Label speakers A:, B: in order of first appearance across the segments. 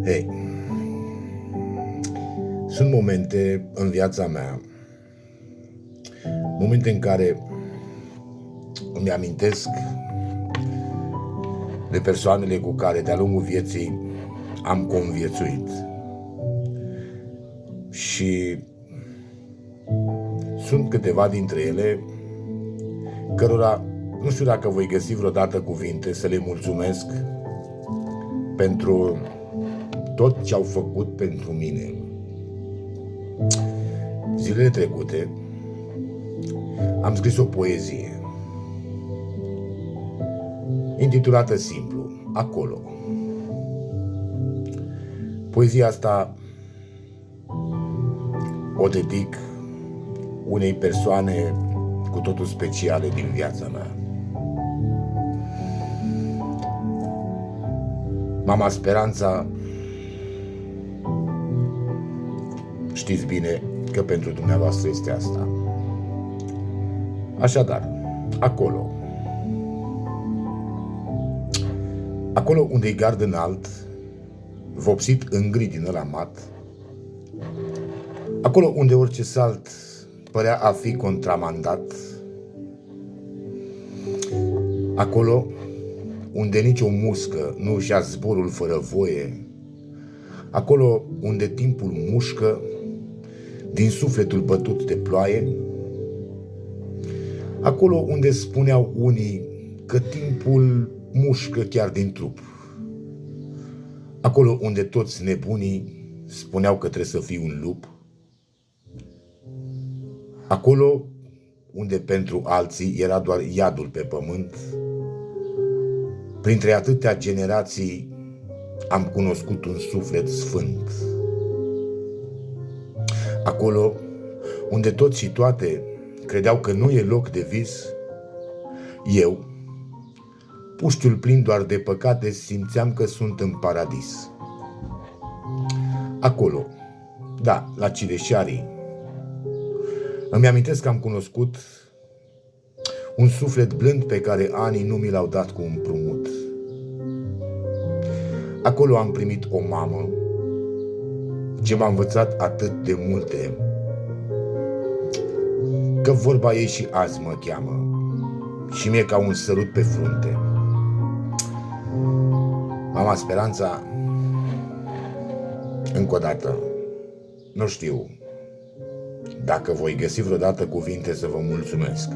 A: Hei, sunt momente în viața mea, momente în care îmi amintesc de persoanele cu care de-a lungul vieții am conviețuit. Și sunt câteva dintre ele cărora nu știu dacă voi găsi vreodată cuvinte să le mulțumesc pentru tot ce au făcut pentru mine. Zilele trecute am scris o poezie intitulată simplu, Acolo. Poezia asta o dedic unei persoane cu totul speciale din viața mea. Mama Speranța, știți bine că pentru dumneavoastră este asta. Așadar, acolo. Acolo unde-i gard înalt, vopsit în gri din ăla mat, acolo unde orice salt părea a fi contramandat, acolo unde nicio muscă nu își ia zborul fără voie, acolo unde timpul mușcă din sufletul bătut de ploaie, acolo unde spuneau unii că timpul mușcă chiar din trup, acolo unde toți nebunii spuneau că trebuie să fii un lup, acolo unde pentru alții era doar iadul pe pământ, printre atâtea generații am cunoscut un suflet sfânt. Acolo unde toți și toate credeau că nu e loc de vis, eu, puștiul plin doar de păcate, simțeam că sunt în paradis. Acolo, da, la Cireșarii, îmi amintesc că am cunoscut un suflet blând pe care anii nu mi l-au dat cu împrumut. Acolo am primit o mamă ce m-a învățat atât de multe, că vorba ei și azi mă cheamă și mie ca un sărut pe frunte. Mama Speranța, încă o dată, nu știu dacă voi găsi vreodată cuvinte să vă mulțumesc.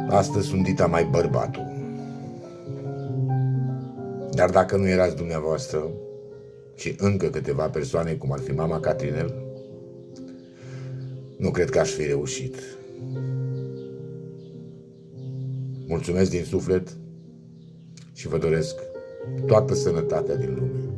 A: Astăzi sunt dita mai bărbatul. Dar dacă nu erați dumneavoastră și încă câteva persoane, cum ar fi mama Catrinel, nu cred că aș fi reușit. Mulțumesc din suflet și vă doresc toată sănătatea din lume.